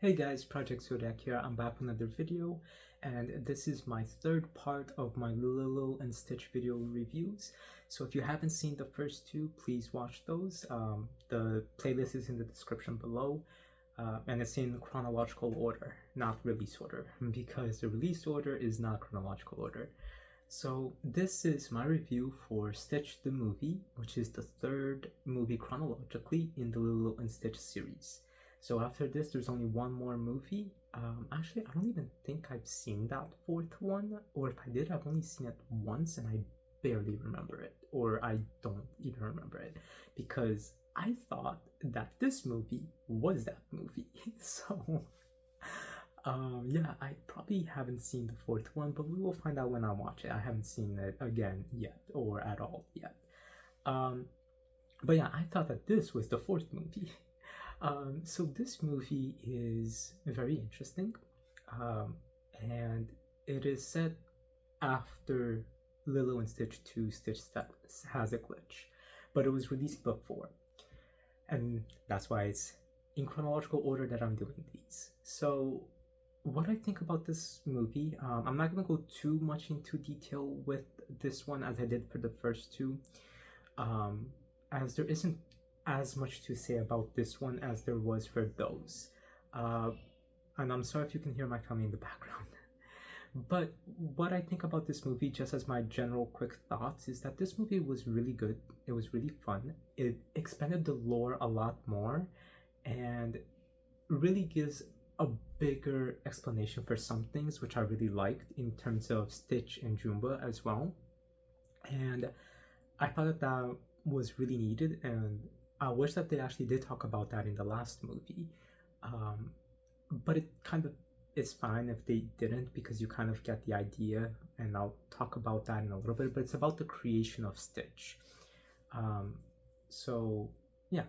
Hey guys, project-zodiac here. I'm back with another video, and this is my third part of my Lilo and Stitch video reviews. So if you haven't seen the first two, please watch those. The playlist is in the description below, and it's in chronological order, not release order, because the release order is not chronological order. So this is my review for Stitch the movie, which is the third movie chronologically in the Lilo and Stitch series. So after this, there's only one more movie. Actually, I don't even think I've seen that fourth one, or if I did, I've only seen it once and I barely remember it, or I don't even remember it, because I thought that this movie was that movie. So, yeah, I probably haven't seen the fourth one, but we will find out when I watch it. I haven't seen it again yet, or at all yet. But yeah, I thought that this was the fourth movie. So this movie is very interesting, and it is set after Lilo and Stitch 2 Stitch Has a Glitch, but it was released before, and that's why it's in chronological order that I'm doing these. So what I think about this movie, I'm not going to go too much into detail with this one as I did for the first two, as there isn't as much to say about this one as there was for those. And I'm sorry if you can hear my family in the background. But what I think about this movie, just as my general quick thoughts, is that this movie was really good. It was really fun. It expanded the lore a lot more and really gives a bigger explanation for some things, which I really liked in terms of Stitch and Jumba as well. And I thought that that was really needed, and I wish that they actually did talk about that in the last movie. But it kind of is fine if they didn't, because you kind of get the idea, and I'll talk about that in a little bit, but it's about the creation of Stitch. So yeah,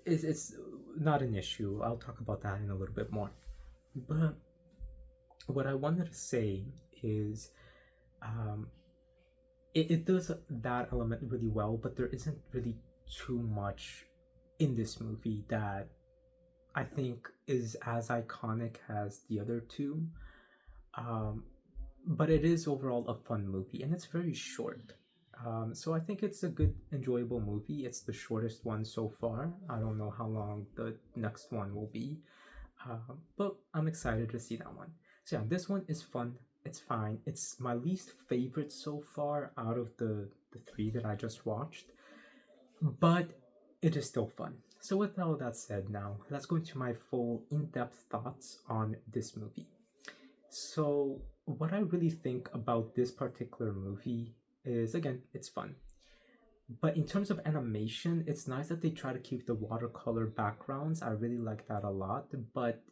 it's not an issue. I'll talk about that in a little bit more. But what I wanted to say is it does that element really well, but there isn't really too much in this movie that I think is as iconic as the other two. But it is overall a fun movie, and it's very short. So I think it's a good, enjoyable movie. It's the shortest one so far. I don't know how long the next one will be, but I'm excited to see that one. So yeah, this one is fun. It's fine. It's my least favorite so far out of the three that I just watched, but it is still fun. So with all that said, now let's go into my full in-depth thoughts on this movie. So what I really think about this particular movie is, again, it's fun. But in terms of animation, it's nice that they try to keep the watercolor backgrounds. I really like that a lot, but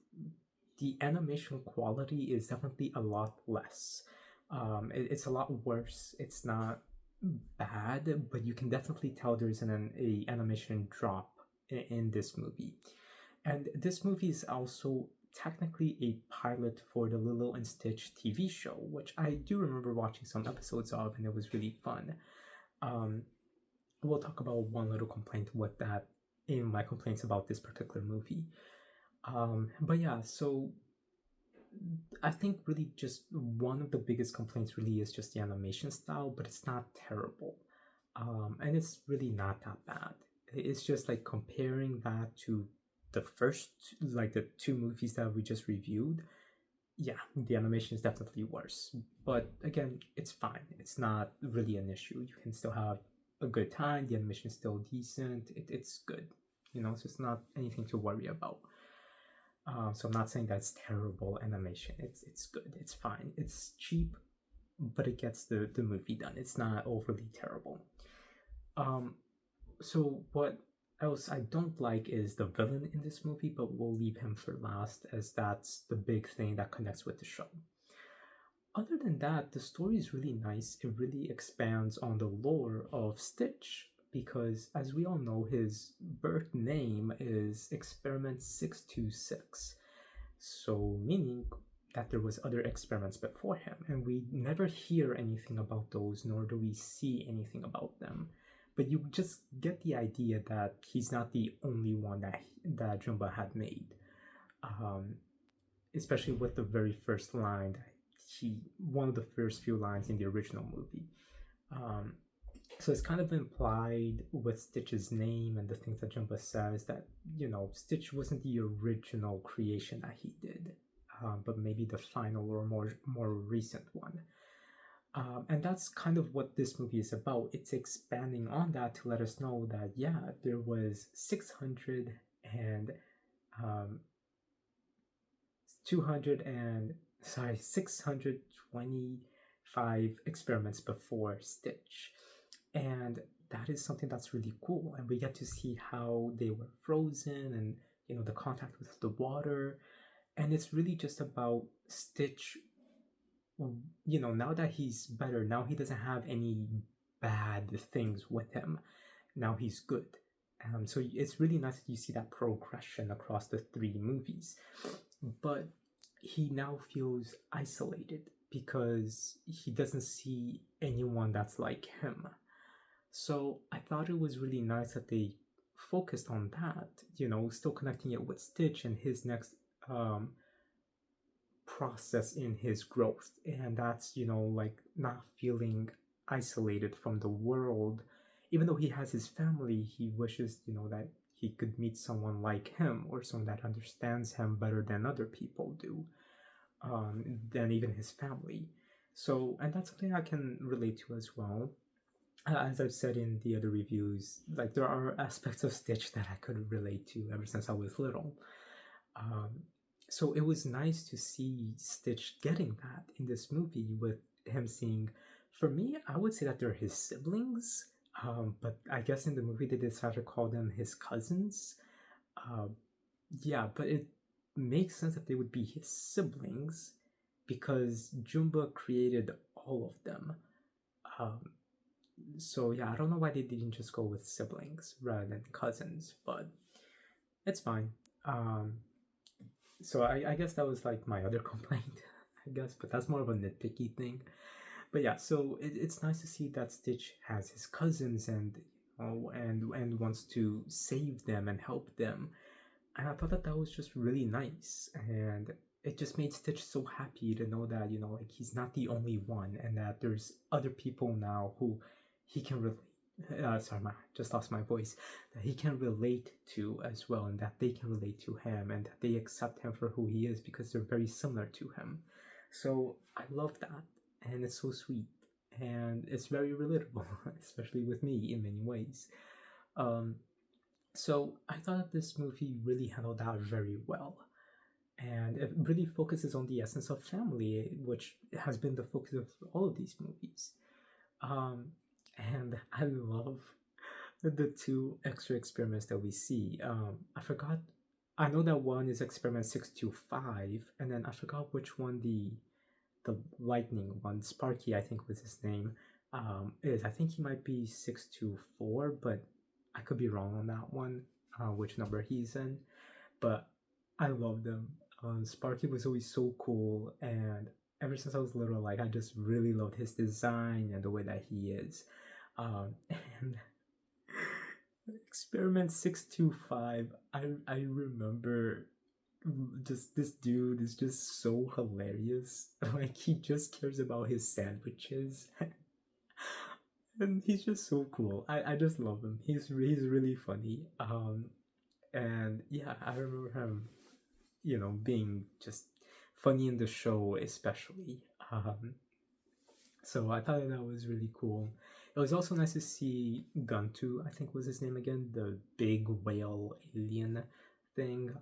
the animation quality is definitely a lot less. It's a lot worse. It's not bad, but you can definitely tell there's an animation drop in this movie. And this movie is also technically a pilot for the Lilo and Stitch TV show, which I do remember watching some episodes of, and it was really fun. We'll talk about one little complaint with that in my complaints about this particular movie. But yeah, so I think really just one of the biggest complaints really is just the animation style, but it's not terrible. And it's really not that bad. It's just like comparing that to the first, like the two movies that we just reviewed. Yeah, the animation is definitely worse. But again, it's fine. It's not really an issue. You can still have a good time. The animation is still decent. It's good. You know, so it's not anything to worry about. So I'm not saying that's terrible animation. It's good. It's fine. It's cheap, but it gets the movie done. It's not overly terrible. So what else I don't like is the villain in this movie, but we'll leave him for last, as that's the big thing that connects with the show. Other than that, the story is really nice. It really expands on the lore of Stitch, because as we all know, his birth name is Experiment 626. So meaning that there was other experiments before him, and we never hear anything about those, nor do we see anything about them. But you just get the idea that he's not the only one that Jumba had made. um, especially with the very first line. One of the first few lines in the original movie. Um, so it's kind of implied with Stitch's name and the things that Jumba says that, Stitch wasn't the original creation that he did, but maybe the final or more recent one. And that's kind of what this movie is about. It's expanding on that to let us know that, yeah, there was 600 and um, 200 and, sorry, 625 experiments before Stitch. And that is something that's really cool. And we get to see how they were frozen and, the contact with the water. And it's really just about Stitch, now that he's better, now he doesn't have any bad things with him. Now he's good. So it's really nice that you see that progression across the three movies. But he now feels isolated because he doesn't see anyone that's like him. So I thought it was really nice that they focused on that, still connecting it with Stitch and his next process in his growth. And that's, like not feeling isolated from the world. Even though he has his family, he wishes, that he could meet someone like him or someone that understands him better than other people do, than even his family. So, and that's something I can relate to as well. As I've said in the other reviews, like there are aspects of Stitch that I could relate to ever since I was little. So it was nice to see Stitch getting that in this movie with him seeing, for me, I would say that they're his siblings, but I guess in the movie they decided to call them his cousins. Yeah, but it makes sense that they would be his siblings because Jumba created all of them. So yeah, I don't know why they didn't just go with siblings rather than cousins, but it's fine. So I guess that was like my other complaint, I guess, but that's more of a nitpicky thing. But yeah, so it's nice to see that Stitch has his cousins and and wants to save them and help them, and I thought that that was just really nice, and it just made Stitch so happy to know that like he's not the only one, and that there's other people now who he can relate. Sorry, just lost my voice. That he can relate to as well, and that they can relate to him, and that they accept him for who he is because they're very similar to him. So I love that, and it's so sweet, and it's very relatable, especially with me in many ways. Um, so I thought this movie really handled that very well. And it really focuses on the essence of family, which has been the focus of all of these movies. Um, and I love the two extra experiments that we see. I forgot. I know that one is experiment 625, and then I forgot which one the lightning one, Sparky, I think was his name, is. I think he might be 624, but I could be wrong on that one, which number he's in. But I love them. Sparky was always so cool, and ever since I was little, like I just really loved his design and the way that he is. And experiment 625, I remember just this dude is just so hilarious. Like he just cares about his sandwiches. And he's just so cool. I just love him. He's really funny. And yeah, I remember him, being just funny in the show, especially. So I thought that was really cool. It was also nice to see Guntu, I think was his name again, the big whale alien thing.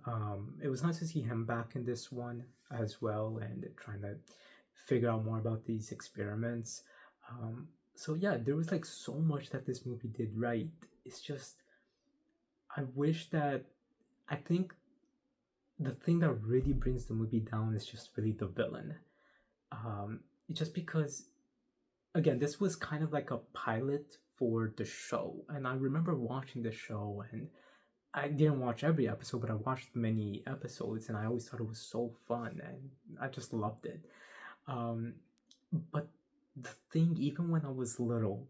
It was nice to see him back in this one as well and trying to figure out more about these experiments. So yeah, there was like so much that this movie did right. It's just, I wish that, I think the thing that really brings the movie down is just really the villain. Just because, again, this was kind of like a pilot for the show, and I remember watching the show, and I didn't watch every episode, but I watched many episodes, and I always thought it was so fun, and I just loved it. But the thing, even when I was little,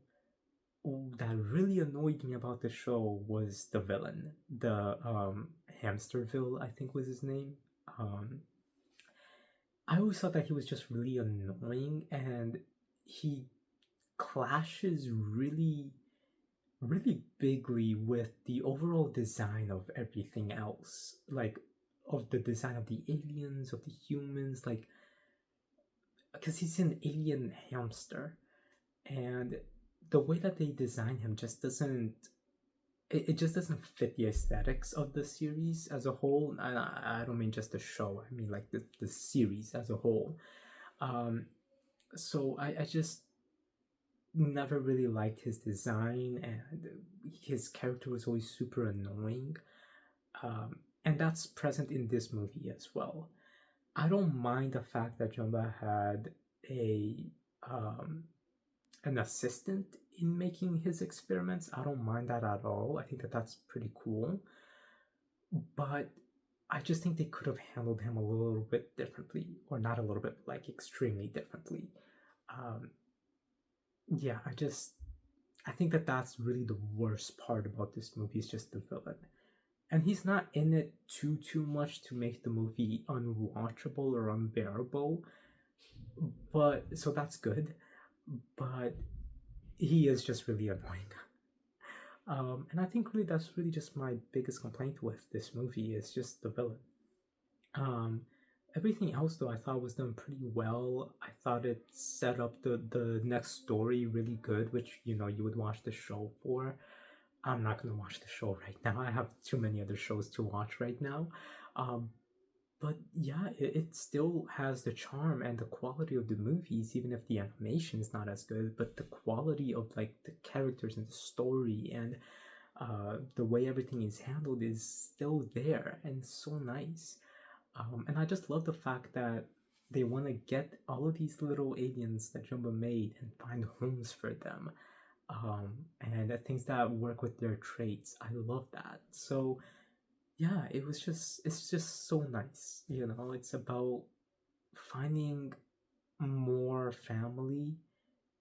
that really annoyed me about the show was the villain, the Hamsterville, I think was his name. Um, I always thought that he was just really annoying, and he clashes really bigly with the overall design of everything else. Like, of the design of the aliens, of the humans, like, because he's an alien hamster, and the way that they design him just doesn't. It just doesn't fit the aesthetics of the series as a whole. And I don't mean just the show, I mean like the series as a whole. Um, so I just never really liked his design, and his character was always super annoying. And that's present in this movie as well. I don't mind the fact that Jumba had a um, an assistant in making his experiments. I don't mind that at all. I think that that's pretty cool. But I just think they could have handled him a little bit differently, or not a little bit, like extremely differently. Um, yeah, I think that that's really the worst part about this movie is just the villain, and he's not in it too much to make the movie unwatchable or unbearable. But so that's good, but he is just really annoying. And I think really that's really just my biggest complaint with this movie is just the villain. Um, Everything else though I thought was done pretty well. I thought it set up the next story really good, which you would watch the show for. I'm not gonna watch the show right now. I have too many other shows to watch right now. Um, but yeah, it still has the charm and the quality of the movies, even if the animation is not as good. But the quality of like the characters and the story and the way everything is handled is still there and so nice. And I just love the fact that they want to get all of these little aliens that Jumbo made and find homes for them, and things that work with their traits. I love that. So yeah, it's just so nice. It's about finding more family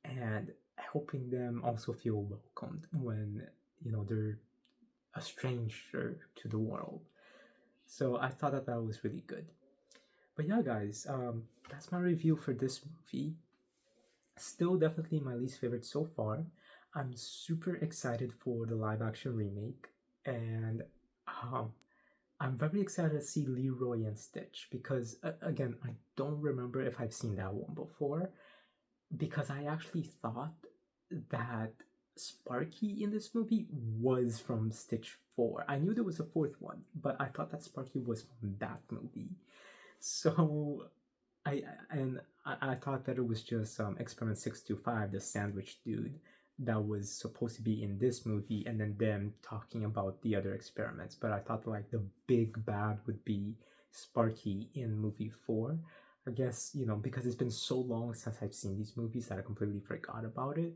and helping them also feel welcomed when they're a stranger to the world. So I thought that that was really good. But yeah, guys, that's my review for this movie. Still, definitely my least favorite so far. I'm super excited for the live action remake, and um, I'm very excited to see Leroy and Stitch because, again, I don't remember if I've seen that one before, because I actually thought that Sparky in this movie was from Stitch 4. I knew there was a fourth one, but I thought that Sparky was from that movie. So I thought that it was just Experiment 625, the sandwich dude, that was supposed to be in this movie, and then them talking about the other experiments. But I thought like the big bad would be Sparky in movie 4. I guess, because it's been so long since I've seen these movies that I completely forgot about it.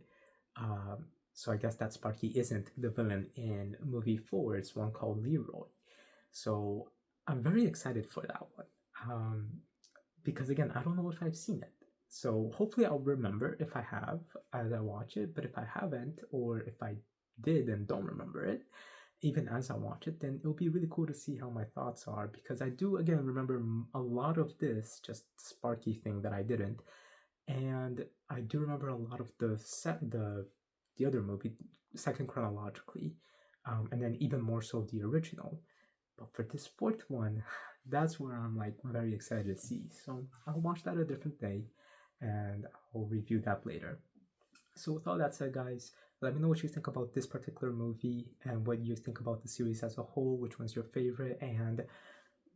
So I guess that Sparky isn't the villain in movie 4. It's one called Leroy. So I'm very excited for that one. Because again, I don't know if I've seen it. So hopefully I'll remember if I have as I watch it. But if I haven't, or if I did and don't remember it, even as I watch it, then it'll be really cool to see how my thoughts are. Because I do again remember a lot of this just Sparky thing that I didn't, and I do remember a lot of the other movie, second chronologically, and then even more so the original. But for this fourth one, that's where I'm like very excited to see. So I'll watch that a different day and I'll review that later. So with all that said, guys, let me know what you think about this particular movie and what you think about the series as a whole, which one's your favorite, and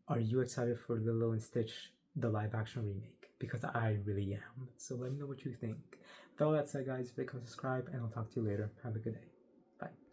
are you excited for Lilo and Stitch, the live action remake? Because I really am. So let me know what you think. With all that said, guys, click and subscribe, and I'll talk to you later. Have a good day. Bye.